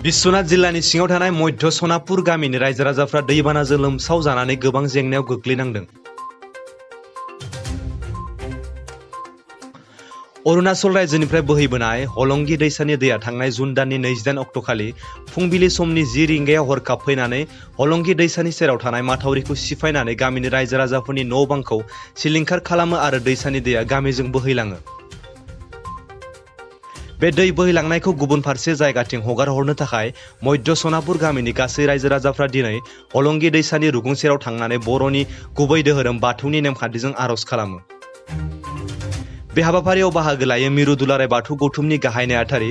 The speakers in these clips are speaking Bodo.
बिश्वनाथ जिल्लानि सिङाव थानाय मय'ध सनापुर गामिनि रायजो राजाफ्रा दैबानाजों लोमसाव जानानै गोबां जेंनायाव गोग्लैनांदों। अरुणाचल रायजोनिफ्राय बोहैबोनाय हलंगी दैसानि दैया थांनाय जुन दाननि 28 अक्ट'खालि फुंबिलि समनि 10 रिंगायाव हरखाब फैनानै हलंगी दैसानि सेराव थानाय माथावरिखौ सिफायनानै गामिनि रायजो राजाफोरनि न' बांखौ सिलिंखार खालामो आरो दैसानि दैया गामिजों बोहैलाङो। बे दै बोहैलांनायखौ गुबुन फारसे जायगाथिं हगार हरनो थाखाय मय'ध सनापुर गामिनि गासै रायजो राजाफ्रा दिनै हलंगी दैसानि रुगुं सेराव थांनानै बर'नि गुबै धोरोम बाथौनि नेमखान्थिजों आर'ज खालामो। बे हाबाफारियाव बाहागो लायो मिरु दुलाराय बाथौ गौथुमनि गाहाय नेहाथारि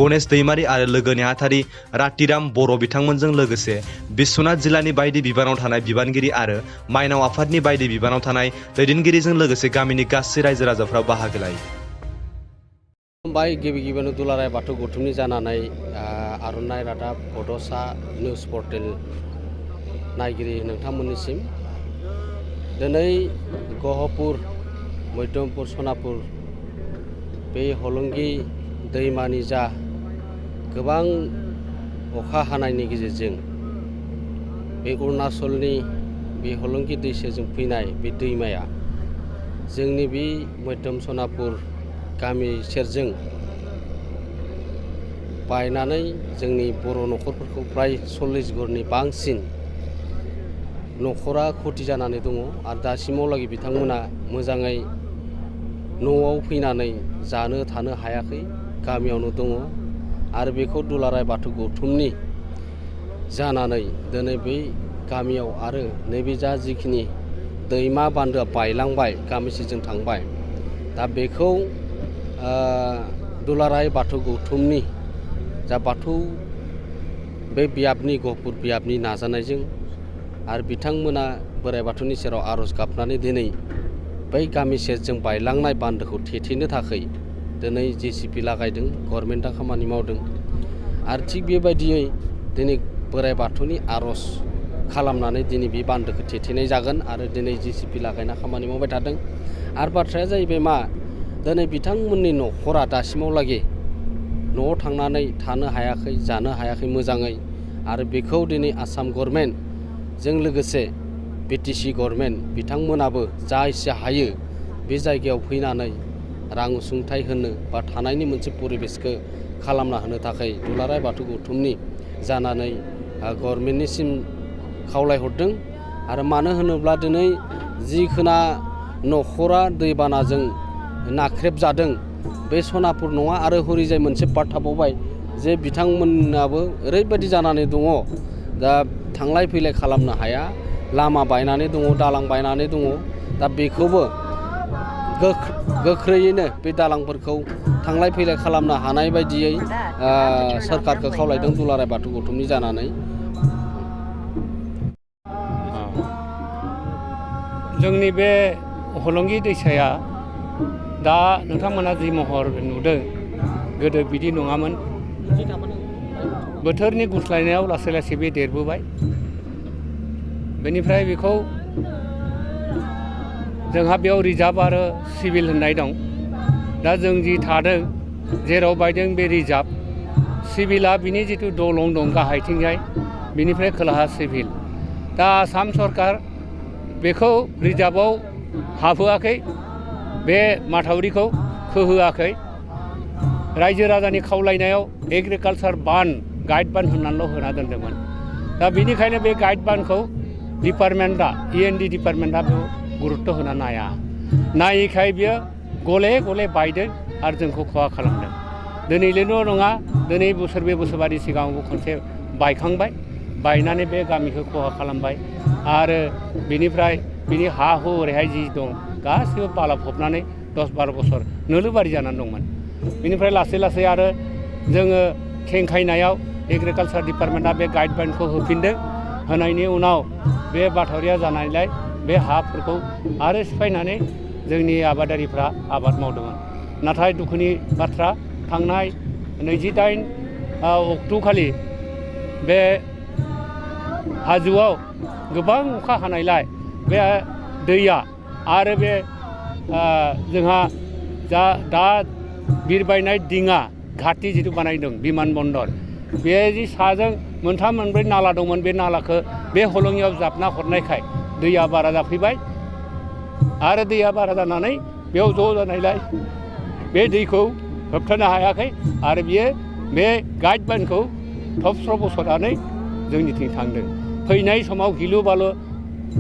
गणेश दैमारी आरो लोगो नेहाथारि रातिराम बर' बिथांमोनजों लोगोसे बिश्वनाथ जिल्लानि बायदि बिबानाव थानाय बिबानगिरि आरो माइनाव आफादनि बायदि बिबानाव थानाय दैदेनगिरिजों लोगोसे गामिनि गासै रायजो राजाफ्रा बाहागो लायो। गिबि गिबियावनो दुलाराय बाथौ गौथुमनि जानानै आर'नाइ रादाब बड'सा निउस पर्टेल नायगिरि नोंथांमोननिसिम दिनै गहपुर मध्यमपुर सनापुर बे हलंगी दैमानि जा गोबां अखा हानायनि गेजेरजों बे अरुणाचलनि बे हलंगी दैसाजों फैनाय बे दैमाया जोंनि बे मध्यम सनापुर गामि सेरजों बायनानै जोंनि बर' न'खरफोरखौ फ्राय 40 घरनि बांसिन न'खरा खथि जानानै दङ आरो दासिमावलागै बिथांमोना मोजाङै न'आव फैनानै जानो थानो हायाखै, गामियावनो दङ आरो बेखौ दुलाराय बाथौ गौथुमनि जानानै दिनै बै गामियाव आरो नैबे जा जिखिनि दैमा बान्दोआ बायलांबाय गामिसेजों थांबाय दा बेखौ दुलाराय बाथौ गौथुमनि जा बाथौ बे बियाबनि गहपुर बियाबनि नाजानायजों आरो बिथांमोना बोराइ बाथौनि सेराव आर'ज गाबनानै दिनै बै गामि सेरजों बायलांनाय बान्दोखौ थेथेनो थाखाय दिनै JCP लागायदों, गभर्नमेन्टआ खामानि मावदों आरो थिग बेबायदियै दिनै बोराइ बाथौनि आर'ज खालामनानै दिनै बे बान्दोखौ थेथेनाय जागोन आरो दिनै JCP लागायना खामानि मावबाय थादों। आरो बाथ्राया जाहैबाय मा, दिनै बिथांमोननि न'खरा दासिमावलागै न'आव थांनानै थानो हायाखै, जानो हायाखै मोजाङै आरो बेखौ दिनै आसाम गभर्नमेन्टजों लोगोसे BTC गभर्नमेन्ट बिथांमोनाबो जा एसे हायो बे जायगायाव फैनानै रां अनसुंथाइ होनो बा थानायनि मोनसे परिबेसखौ खालामना होनो थाखाय दुलाराय बाथौ गौथुमनि जानानै गभर्नमेन्टनिसिम खावलायहरदों। आरो मानो होनोब्ला दिनै जिखिना न'खरा दैबानाजों नाख्रेबजादों बे सनापुर नङा आरो हरिजाय मोनसे पार्ट थाबावबाय जे बिथांमोनाबो ओरैबायदि जानानै दङ दा थांलाय फैलाय खालामनो हाया, लामा बायनानै दङ, दालां बायनानै दङ। दा बेखौबो गोख्रैयैनो बे दालांफोरखौ थांलाय फैलाय खालामनो हानाय बायदियै सोरखारखौ खावलायदों दुलाराय बाथौ गौथुमनि जानानै। जोंनि बे हलंगी दैसाया दा नोंथांमोना जि महर नुदों गोदो बिदि नङामोन। बोथोरनि गुस्लायनायाव लासै लासै बे देरबोबाय। बेनिफ्राय बेखौ जोंहा बेयाव रिजार्भ आरो सिभिल होननाय दं। दा जों जि थादों जेराव बायदों बे रिजार्भ, सिभिला बिनि जिथु दलं दं गाहायथिंजाय बिनिफ्राय खोलाहा सिभिल। दा आसाम सरकार बेखौ रिजार्भआव हाबहोआखै, बे माथावरिखौ खोहोआखै। रायजो राजानि खावलायनायाव एग्रिकालसार बान्ड, गाइड बान्ड होननानैल' होना दोन्दोंमोन। दा बिनिखायनो बे गाइड बान्डखौ डिपार्टमेन्टआ END डिपार्टमेन्टआ बेयाव गुरुत्त' होना नायैखाय बियो गले गले बायदों आरो जोंखौ खहा खालामदों। दिनैल' नङा, दिनै बोसोरब्रै बोसोरबानि सिगाङावबो खनसे बायखांबाय, बायनानै बे गामिखौ खहा खालामबाय आरो बिनिफ्राय बिनि हा हु ओरैहाय जि दं गासैबो बाला फबनानै 10-12 बोसोर नोलोबारि जानानै दंमोन। बिनिफ्राय लासै लासै आरो जोङो खेंखायनायाव एग्रिकालसार डिपार्टमेन्टआ बे गाइड बान्डखौ होफिनदों। होनायनि उनाव बे माथावरिया जानायलाय बे हाफोरखौ आरो सिफायनानै जोंनि आबादारिफ्रा आबाद मावदोंमोन। नाथाय दुखुनि बाथ्रा, थांनाय 28 अक्ट'खालि बे हाजोआव गोबां अखा हानायलाय बे दैया आरो बे जोंहा दा बिरबायनाय दिङा घाटि जिथु बानायदों बिमान बन्दर, बे जि साजों मोनथाम मोनब्रै नाला दंमोन बे नालाखौ बे हलंगियाव जाबना हरनायखाय दैया बारा जाफैबाय आरो दैया बारा जानानै बेयाव ज' जानायलाय बे दैखौ होबथानो हायाखै आरो बियो बे गाइड बानखौ थबस्र' बस'नानै जोंनिथिं थांदों। फैनाय समाव गिलु बालु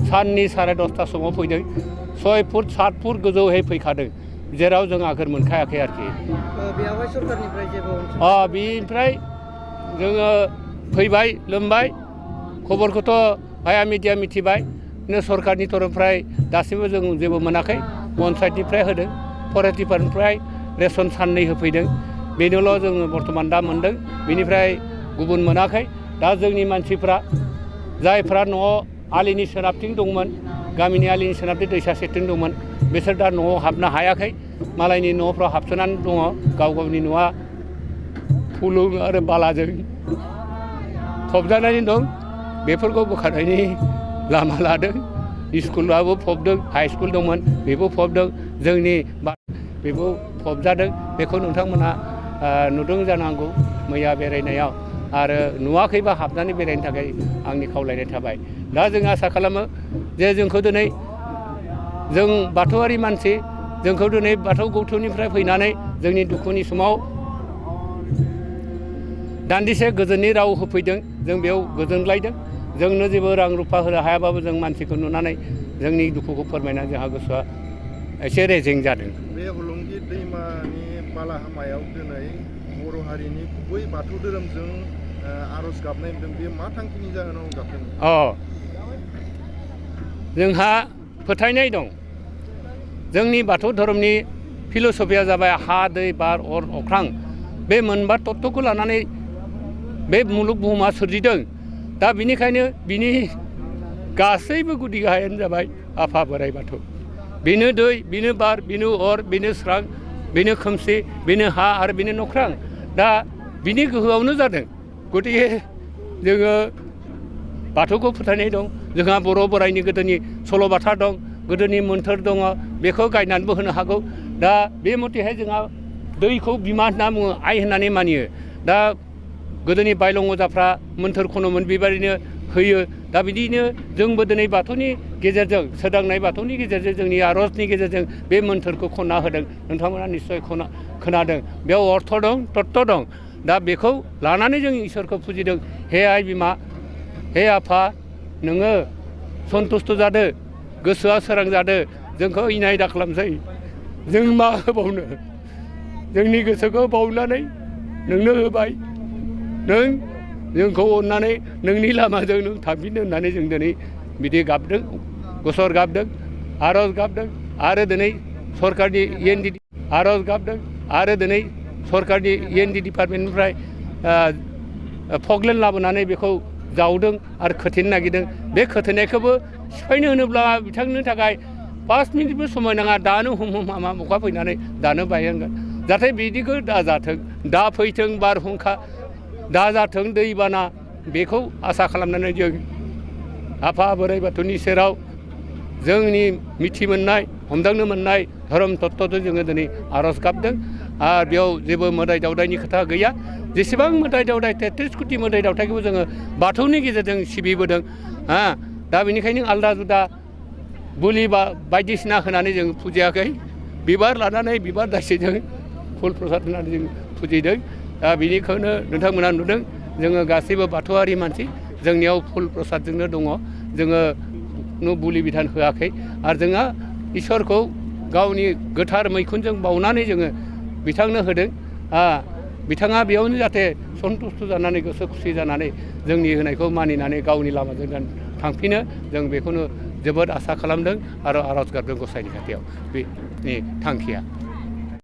साननि 10:30 समाव फैदों 6 फुट 7 फुट गोजौहै फैखादों जेराव जों आगोर मोनखायाखै आरोखि। बेयावहाय सरकारनिफ्राय जेबो बिनिफ्राय जोङो फैबाय लोमबाय खबरखौथ' भाया मिडिया मिथिबाय सरकारनि तरफनिफ्राय दासिमबो जों जेबो मोनाखै। पन्सायतनिफ्राय होदों फरेस्ट डिपार्टमेन्टनिफ्राय रेसन साननै होफैदों बेनोल' जोङो बर्थमान दा मोनदों बेनिफ्राय गुबुन मोनाखै। दा जोंनि मानसिफ्रा जायफ्रा न'आव आलिनि सोनाबथिं दंमोन गामिनि आलिनि सोनाबथिं दैसा सेरथिं दंमोन बिसोर दा न'आव हाबनो हायाखै मालायनि न'फ्राव हाबसोनानै दङ। गाव गावनि न'आ फुलुं आरो बालाजों फबजानानै दं बेफोरखौ बोखारनायनि लामा लादों। स्कुलाबो फबदों हाइ स्कुल दंमोन बेबो फबदों जोंनि बेबो फबजादों बेखौ नोंथांमोनहा नुदों जानांगौ मैया बेरायनायाव आरो नुवाखैबा हाबनानै बेरायनो थाखाय आंनि खावलायनाय थाबाय। दा जों आसा खालामो जे जोंखौ दिनै जों बाथौआरि मानसि जोंखौ दिनै बाथौ गौथुमनिफ्राय फैनानै जोंनि दुखुनि समाव दान्दिसे गोजोननि राव होफैदों जों बेयाव गोजोनग्लायदों। जोंनो जेबो रां रुफा होनो हायाबाबो जों मानसिखौ नुनानै जोंनि दुखुखौ फोरमायनानै जोंहा गोसोआ एसे रेजें जादों। बे हलंगि दैमानि बालाहामायाव दिनै बर' हारिनि गुबै बाथौ धोरोमजों आर'ज गाबनाय नुदों बे मा थांखिनि जाहोनाव गाबदों? जोंहा फोथायनाय दं जोंनि बाथौ धोरोमनि फिल'सफिया जाबाय हा दै बार अर अख्रां बे मोनबा तत्वखौ लानानै बे मुलुग बुहुमा सोरजिदों। दा बिनिखायनो बिनि गासैबो गुदि गाहायानो जाबाय आफा बोराइ बाथौ। बेनो दै बेनो बार बेनो अर बेनो स्रां बेनो खोमसि बेनो हा आरो बेनो नख्रां। दा बिनि गोहोआवनो जादों गतिके जोङो बाथौखौ फोथायनाय दं। जोंहा बर' बोराइनि गोदोनि सल'बाथा दं गोदोनि मोन्थोर दङ बेखौ गायनानैबो होनो हागौ। दा बे मथेहाय जोंहा दैखौ बिमा होनना बुङो आइ होननानै मानियो। दा गोदोनि बायलं अजाफ्रा मोन्थोर खनोमोन बेबायदिनो होयो। दा बिदिनो जोंबो दिनै बाथौनि गेजेरजों सोदांनाय बाथौनि गेजेरजों जोंनि आर'जनि गेजेरजों बे मोन्थोरखौ खनना होदों। नोंथांमोना निस्सय खोनादों बेयाव अर्थ दं तत्व दं। दा बेखौ लानानै जों इसोरखौ फुजिदों। हे आइ बिमा हे आफा नोङो सन्तुष्ट जादो गोसोआ सोरां जादो जोंखौ इनाय दा खालामसै जों मा होबावनो जोंनि गोसोखौ बावनानै नोंनो होबाय नों जोंखौ अननानै नोंनि लामाजों नों थांफिननो होननानै जों दिनै बिदि गाबदों गसर गाबदों आर'ज गाबदों आरो दिनै सरकारनि END आर'ज गाबदों आरो दिनै सरकारनि END डिपार्टमेन्टनिफ्राय फगलेन लाबोनानै बेखौ जावदों आरो खोथेनो नागिरदों। बे खोथेनायखौबो सिफायनो होनोब्ला बिथांनि थाखाय 5 मिनिटबो समाय नाङा दानो हम हामा अखा फैनानै दानो बायनांगोन। जाहाथे बिदिखौ दा जाथों दा फैथों बारहुंखा दा जाथों दैबाना बेखौ आसा खालामनानै जों आफा बोराइ बाथौनि सेराव जोंनि मिथि मोननाय हमदांनो मोननाय धोरोम तत्वजों जोङो दिनै आर'ज गाबदों। आरो बेयाव जेबो मोदाय दावदायनि खोथा गैया। जेसेबां मोदाय दावदाय 33 कोटि मोदाय दावदायखौबो जोङो बाथौनि गेजेरजों सिबिबोदों। दा बेनिखायनो आलदा जुदा बुलि बायदिसिना होनानै जों फुजियाखै बिबार लानानै बिबार दाइसेजों फुल प्रसाद होनानै जों फुजिदों। दा बेनिखौनो नोंथांमोना नुदों जोङो गासैबो बाथौआरि मानसि जोंनियाव फुल प्रसादजोंनो दङ। जोङो बुलि बिधान होआखै आरो जोंहा इसोरखौ गावनि गोथार मैखुनजों बावनानै जोङो बिथांनो होदों। बिथाङा बेयावनो जाहाथे सन्तुष्ट जानानै गोसो खुसि जानानै जोंनि होनायखौ मानिनानै गावनि लामाजों थांफिनो जों बेखौनो जोबोद आसा खालामदों आरो आर'ज गाबदों गसाइनि खाथियाव बेनि थांखिया।